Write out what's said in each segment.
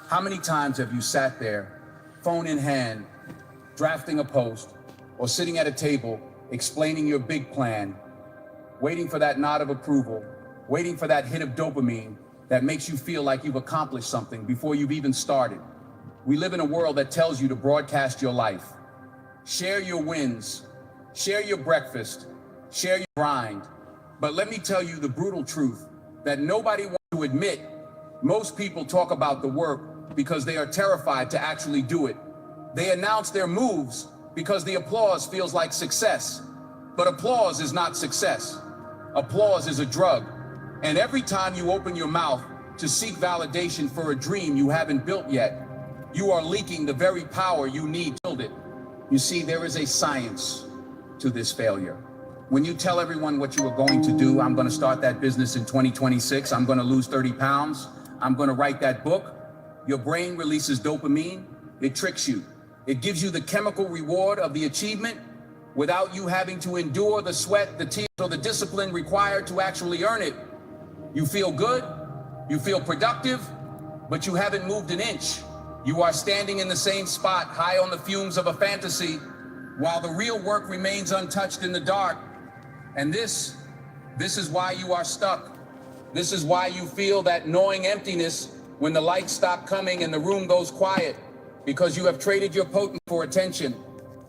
How many times have you sat there, phone in hand, drafting a post, or sitting at a table, explaining your big plan, waiting for that nod of approval, waiting for that hit of dopamine that makes you feel like you've accomplished something before you've even started? We live in a world that tells you to broadcast your life. Share your wins, share your breakfast, share your grind. But let me tell you the brutal truth that nobody wants to admit. Most people talk about the work because they are terrified to actually do it. They announce their moves because the applause feels like success. But applause is not success. Applause is a drug. And every time you open your mouth to seek validation for a dream you haven't built yet, you are leaking the very power you need to build it. You see, there is a science to this failure. When you tell everyone what you are going to do, I'm going to start that business in 2026, I'm going to lose 30 pounds, I'm going to write that book, your brain releases dopamine, it tricks you. It gives you the chemical reward of the achievement without you having to endure the sweat, the tears, or the discipline required to actually earn it. You feel good, you feel productive, but you haven't moved an inch. You are standing in the same spot, high on the fumes of a fantasy, while the real work remains untouched in the dark. And this is why you are stuck. This is why you feel that gnawing emptiness when the lights stop coming and the room goes quiet, because you have traded your potency for attention.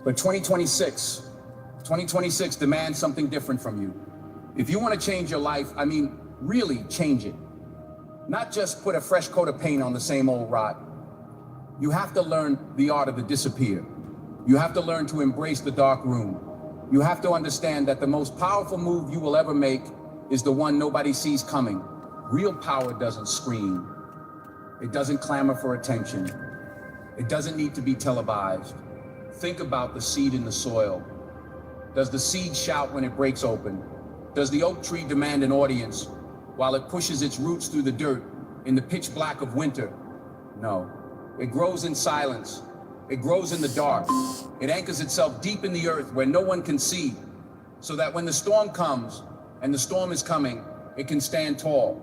But 2026 demands something different from you. If you want to change your life, I mean, really change it. Not just put a fresh coat of paint on the same old rot. You have to learn the art of the disappear. You have to learn to embrace the dark room. You have to understand that the most powerful move you will ever make is the one nobody sees coming. Real power doesn't scream. It doesn't clamor for attention. It doesn't need to be televised. Think about the seed in the soil. Does the seed shout when it breaks open? Does the oak tree demand an audience while it pushes its roots through the dirt in the pitch black of winter? No. It grows in silence. It grows in the dark. It anchors itself deep in the earth where no one can see, so that when the storm comes, and the storm is coming, it can stand tall.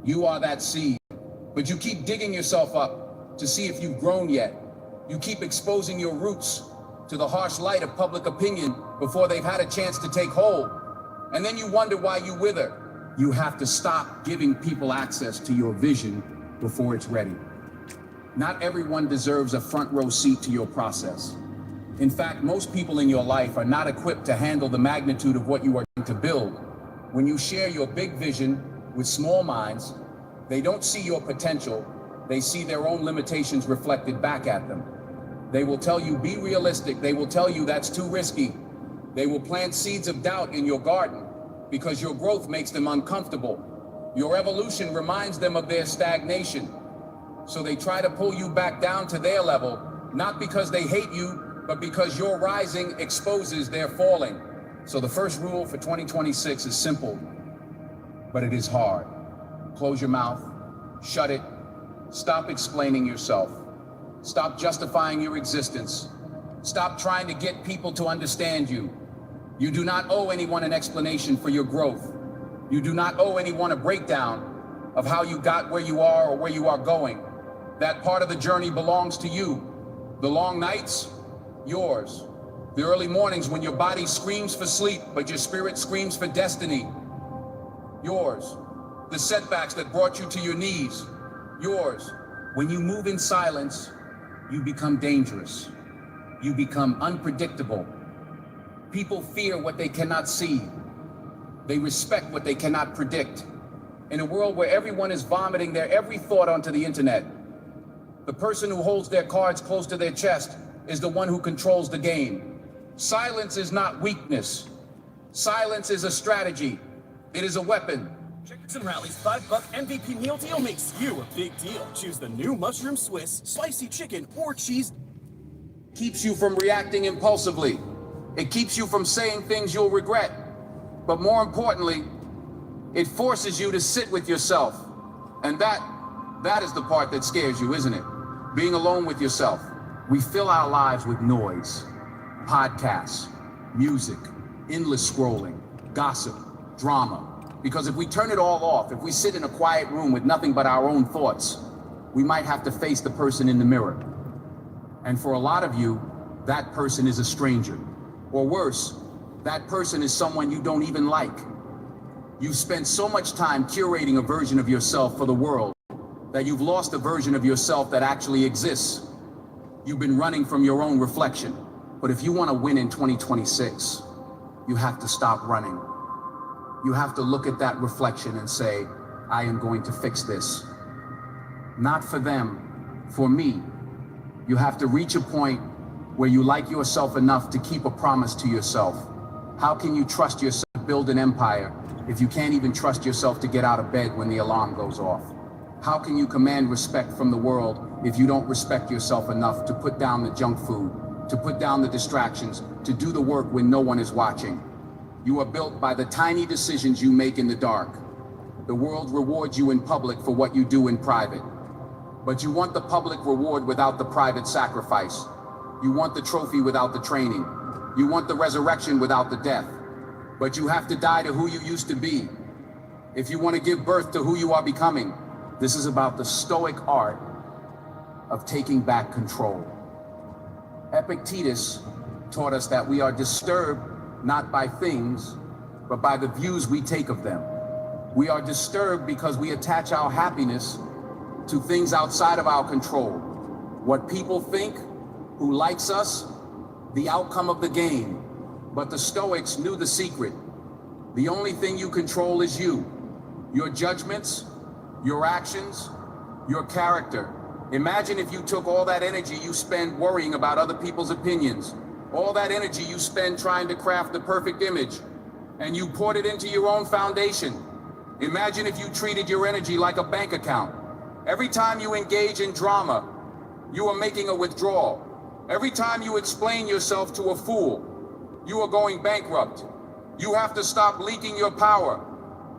You are that seed, but you keep digging yourself up to see if you've grown yet. You keep exposing your roots to the harsh light of public opinion before they've had a chance to take hold. And then you wonder why you wither. You have to stop giving people access to your vision before it's ready. Not everyone deserves a front row seat to your process. In fact, most people in your life are not equipped to handle the magnitude of what you are trying to build. When you share your big vision with small minds, they don't see your potential, they see their own limitations reflected back at them. They will tell you, be realistic. They will tell you that's too risky. They will plant seeds of doubt in your garden because your growth makes them uncomfortable. Your evolution reminds them of their stagnation. So they try to pull you back down to their level, not because they hate you, but because your rising exposes their falling. So the first rule for 2026 is simple, but it is hard. Close your mouth, shut it, stop explaining yourself, stop justifying your existence, stop trying to get people to understand you. You do not owe anyone an explanation for your growth. You do not owe anyone a breakdown of how you got where you are or where you are going. That part of the journey belongs to you. The long nights, yours. The early mornings when your body screams for sleep, but your spirit screams for destiny, yours. The setbacks that brought you to your knees, yours. When you move in silence, you become dangerous. You become unpredictable. People fear what they cannot see. They respect what they cannot predict. In a world where everyone is vomiting their every thought onto the internet, the person who holds their cards close to their chest is the one who controls the game. Silence is not weakness. Silence is a strategy. It is a weapon. Chickens and Rally's $5 MVP meal deal makes you a big deal. Choose the new Mushroom Swiss, Slicey Chicken, or Cheese. Keeps you from reacting impulsively. It keeps you from saying things you'll regret. But more importantly, it forces you to sit with yourself. And that is the part that scares you, isn't it? Being alone with yourself. We fill our lives with noise, podcasts, music, endless scrolling, gossip, drama. Because if we turn it all off, if we sit in a quiet room with nothing but our own thoughts, we might have to face the person in the mirror. And for a lot of you, that person is a stranger. Or worse, that person is someone you don't even like. You've spent so much time curating a version of yourself for the world that you've lost a version of yourself that actually exists. You've been running from your own reflection. But if you want to win in 2026, you have to stop running. You have to look at that reflection and say, I am going to fix this. Not for them, for me. You have to reach a point where you like yourself enough to keep a promise to yourself. How can you trust yourself to build an empire if you can't even trust yourself to get out of bed when the alarm goes off? How can you command respect from the world if you don't respect yourself enough to put down the junk food, to put down the distractions, to do the work when no one is watching? You are built by the tiny decisions you make in the dark. The world rewards you in public for what you do in private. But you want the public reward without the private sacrifice. You want the trophy without the training. You want the resurrection without the death. But you have to die to who you used to be if you want to give birth to who you are becoming. This is about the stoic art of taking back control. Epictetus taught us that we are disturbed not by things, but by the views we take of them. We are disturbed because we attach our happiness to things outside of our control. What people think, who likes us, the outcome of the game. But the Stoics knew the secret. The only thing you control is you. Your judgments, your actions, your character. Imagine if you took all that energy you spend worrying about other people's opinions, all that energy you spend trying to craft the perfect image, and you poured it into your own foundation. Imagine if you treated your energy like a bank account. Every time you engage in drama, you are making a withdrawal. Every time you explain yourself to a fool, you are going bankrupt. You have to stop leaking your power.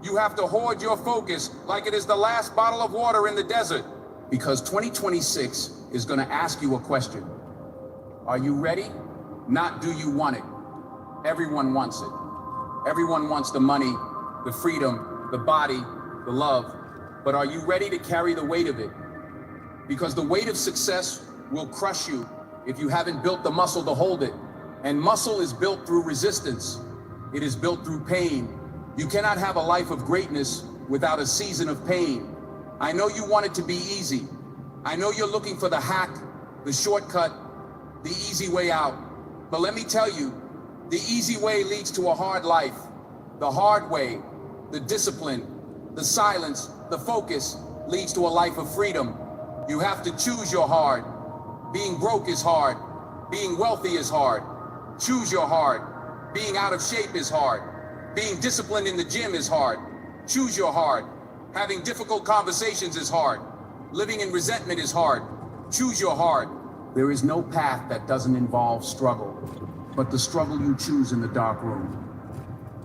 You have to hoard your focus like it is the last bottle of water in the desert. Because 2026 is going to ask you a question. Are you ready? Not do you want it. Everyone wants it. Everyone wants the money, the freedom, the body, the love. But are you ready to carry the weight of it? Because the weight of success will crush you if you haven't built the muscle to hold it. And muscle is built through resistance. It is built through pain. You cannot have a life of greatness without a season of pain. I know you want it to be easy. I know you're looking for the hack, the shortcut, the easy way out. But let me tell you, the easy way leads to a hard life. The hard way, the discipline, the silence, the focus leads to a life of freedom. You have to choose your hard. Being broke is hard. Being wealthy is hard. Choose your hard. Being out of shape is hard. Being disciplined in the gym is hard. Choose your hard. Having difficult conversations is hard. Living in resentment is hard. Choose your hard. There is no path that doesn't involve struggle, but the struggle you choose in the dark room.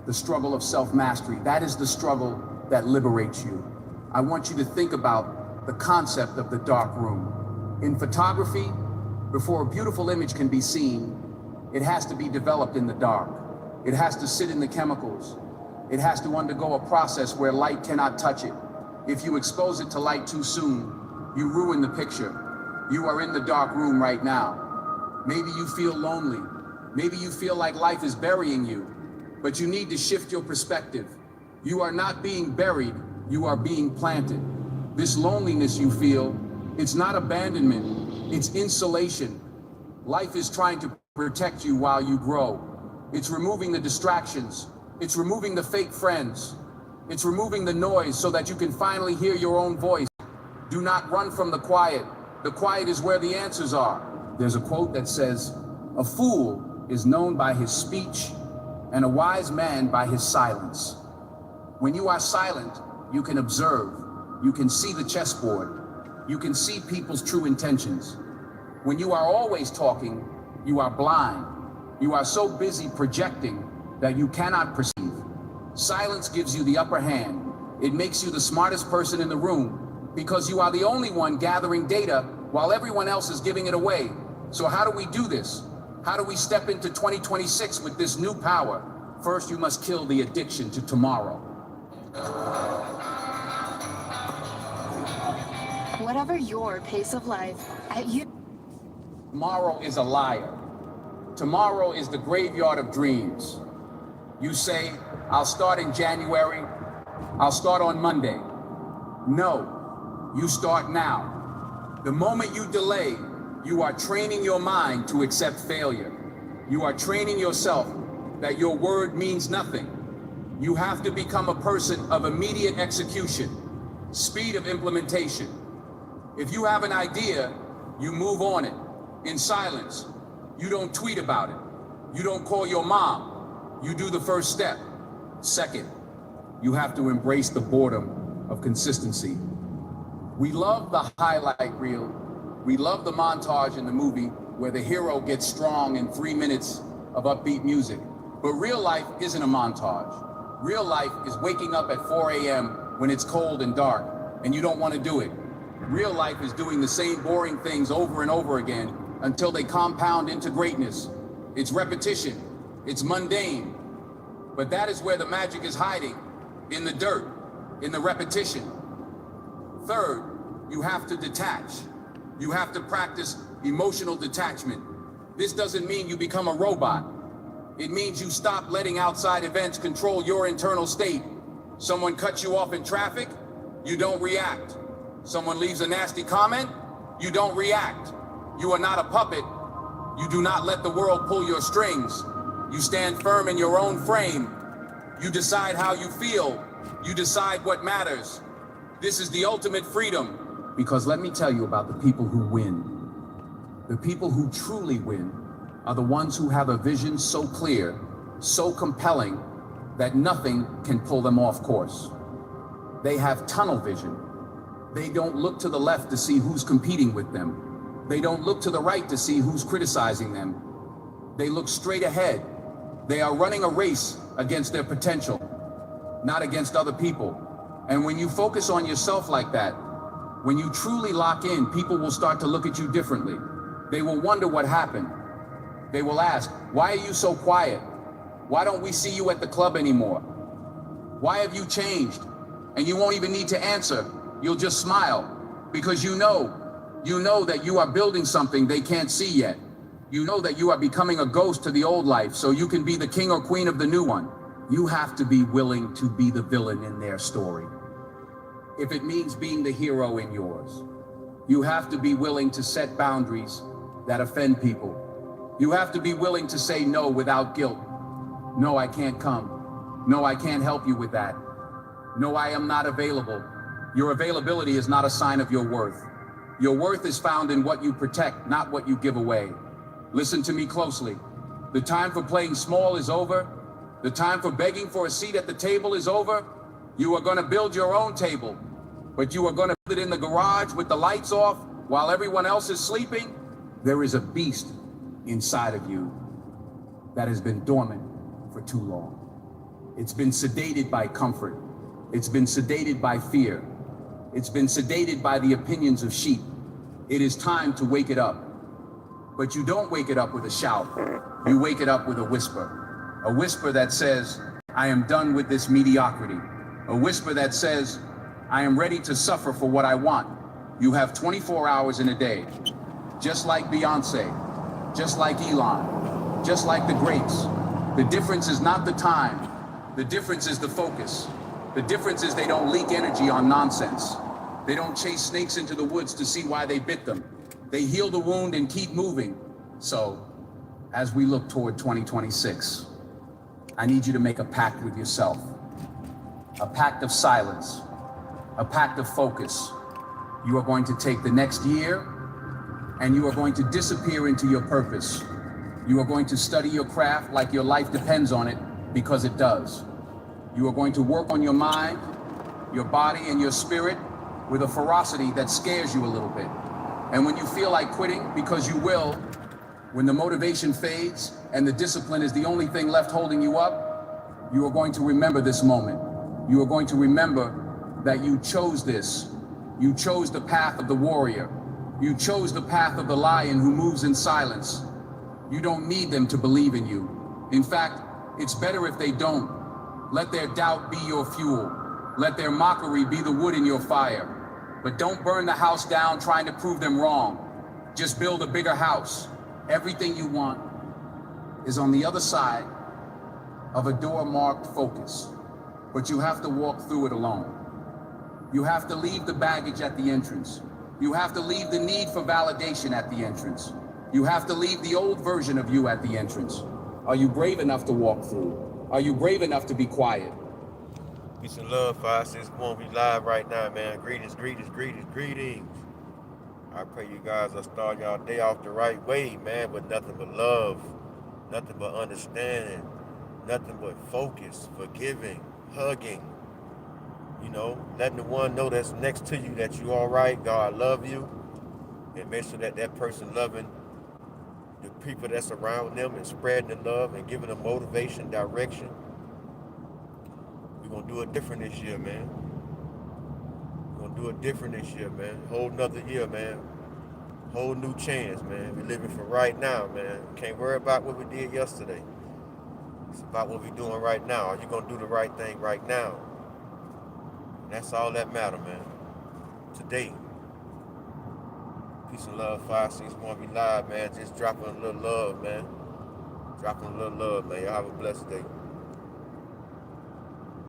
The struggle of self-mastery, that is the struggle that liberates you. I want you to think about the concept of the dark room. In photography, before a beautiful image can be seen, it has to be developed in the dark. It has to sit in the chemicals. It has to undergo a process where light cannot touch it. If you expose it to light too soon, you ruin the picture. You are in the dark room right now. Maybe you feel lonely. Maybe you feel like life is burying you, but you need to shift your perspective. You are not being buried, you are being planted. This loneliness you feel, it's not abandonment, it's insulation. Life is trying to protect you while you grow. It's removing the distractions. It's removing the fake friends. It's removing the noise so that you can finally hear your own voice. Do not run from the quiet. The quiet is where the answers are. There's a quote that says, "A fool is known by his speech, and a wise man by his silence." When you are silent, you can observe. You can see the chessboard. You can see people's true intentions. When you are always talking, you are blind. You are so busy projecting that you cannot perceive. Silence gives you the upper hand. It makes you the smartest person in the room because you are the only one gathering data while everyone else is giving it away. So how do we do this? How do we step into 2026 with this new power? First, you must kill the addiction to tomorrow. whatever your pace of life, at you. Tomorrow is a liar. Tomorrow is the graveyard of dreams. You say, I'll start in January. I'll start on Monday. No, you start now. The moment you delay, you are training your mind to accept failure. You are training yourself that your word means nothing. You have to become a person of immediate execution, speed of implementation. If you have an idea, you move on it in silence. You don't tweet about it. You don't call your mom. You do the first step. Second, you have to embrace the boredom of consistency. We love the highlight reel. We love the montage in the movie where the hero gets strong in 3 minutes of upbeat music. But real life isn't a montage. Real life is waking up at 4 a.m. when it's cold and dark and you don't want to do it. Real life is doing the same boring things over and over again until they compound into greatness. It's repetition. It's mundane. But that is where the magic is hiding, in the dirt, in the repetition. Third, you have to detach. You have to practice emotional detachment. This doesn't mean you become a robot. It means you stop letting outside events control your internal state. Someone cuts you off in traffic, you don't react. Someone leaves a nasty comment, you don't react. You are not a puppet. You do not let the world pull your strings. You stand firm in your own frame. You decide how you feel. You decide what matters. This is the ultimate freedom. Because let me tell you about the people who win. The people who truly win are the ones who have a vision so clear, so compelling, that nothing can pull them off course. They have tunnel vision. They don't look to the left to see who's competing with them. They don't look to the right to see who's criticizing them. They look straight ahead. They are running a race against their potential, not against other people. And when you focus on yourself like that, when you truly lock in, people will start to look at you differently. They will wonder what happened. They will ask, why are you so quiet? Why don't we see you at the club anymore? Why have you changed? And you won't even need to answer. You'll just smile because you know that you are building something they can't see yet. You know that you are becoming a ghost to the old life so you can be the king or queen of the new one. You have to be willing to be the villain in their story. If it means being the hero in yours, you have to be willing to set boundaries that offend people. You have to be willing to say no without guilt. No, I can't come. No, I can't help you with that. No, I am not available. Your availability is not a sign of your worth. Your worth is found in what you protect, not what you give away. Listen to me closely. The time for playing small is over. The time for begging for a seat at the table is over. You are going to build your own table, but you are going to build it in the garage with the lights off while everyone else is sleeping. There is a beast inside of you that has been dormant for too long. It's been sedated by comfort. It's been sedated by fear. It's been sedated by the opinions of sheep. It is time to wake it up. But you don't wake it up with a shout. You wake it up with a whisper. A whisper that says, I am done with this mediocrity. A whisper that says, I am ready to suffer for what I want. You have 24 hours in a day. Just like Beyonce, just like Elon, just like the greats. The difference is not the time. The difference is the focus. The difference is they don't leak energy on nonsense. They don't chase snakes into the woods to see why they bit them. They heal the wound and keep moving. So, as we look toward 2026, I need you to make a pact with yourself. A pact of silence. A pact of focus. You are going to take the next year and you are going to disappear into your purpose. You are going to study your craft like your life depends on it, because it does. You are going to work on your mind, your body, and your spirit with a ferocity that scares you a little bit. And when you feel like quitting, because you will, when the motivation fades and the discipline is the only thing left holding you up, you are going to remember this moment. You are going to remember that you chose this. You chose the path of the warrior. You chose the path of the lion who moves in silence. You don't need them to believe in you. In fact, it's better if they don't. Let their doubt be your fuel. Let their mockery be the wood in your fire. But don't burn the house down trying to prove them wrong. Just build a bigger house. Everything you want is on the other side of a door marked focus. But you have to walk through it alone. You have to leave the baggage at the entrance. You have to leave the need for validation at the entrance. You have to leave the old version of you at the entrance. Are you brave enough to walk through? Are you brave enough to be quiet? Peace and love, 561. We live right now, man. Greetings, greetings, greetings, greetings. I pray you guys are starting y'all day off the right way, man, with nothing but love, nothing but understanding, nothing but focus, forgiving, hugging, you know, letting the one know that's next to you that you all right, God love you, and make sure that that person loving the people that's around them and spreading the love and giving them motivation, direction. We're going to do it different this year, man. We're going to do it different this year, man. Whole nother year, man. Whole new chance, man. We're living for right now, man. Can't worry about what we did yesterday. It's about what we're doing right now. Are you going to do the right thing right now? And that's all that matters, man. Today. Peace and love, 561. We live, man. Just dropping a little love, man. Dropping a little love, man. Y'all have a blessed day.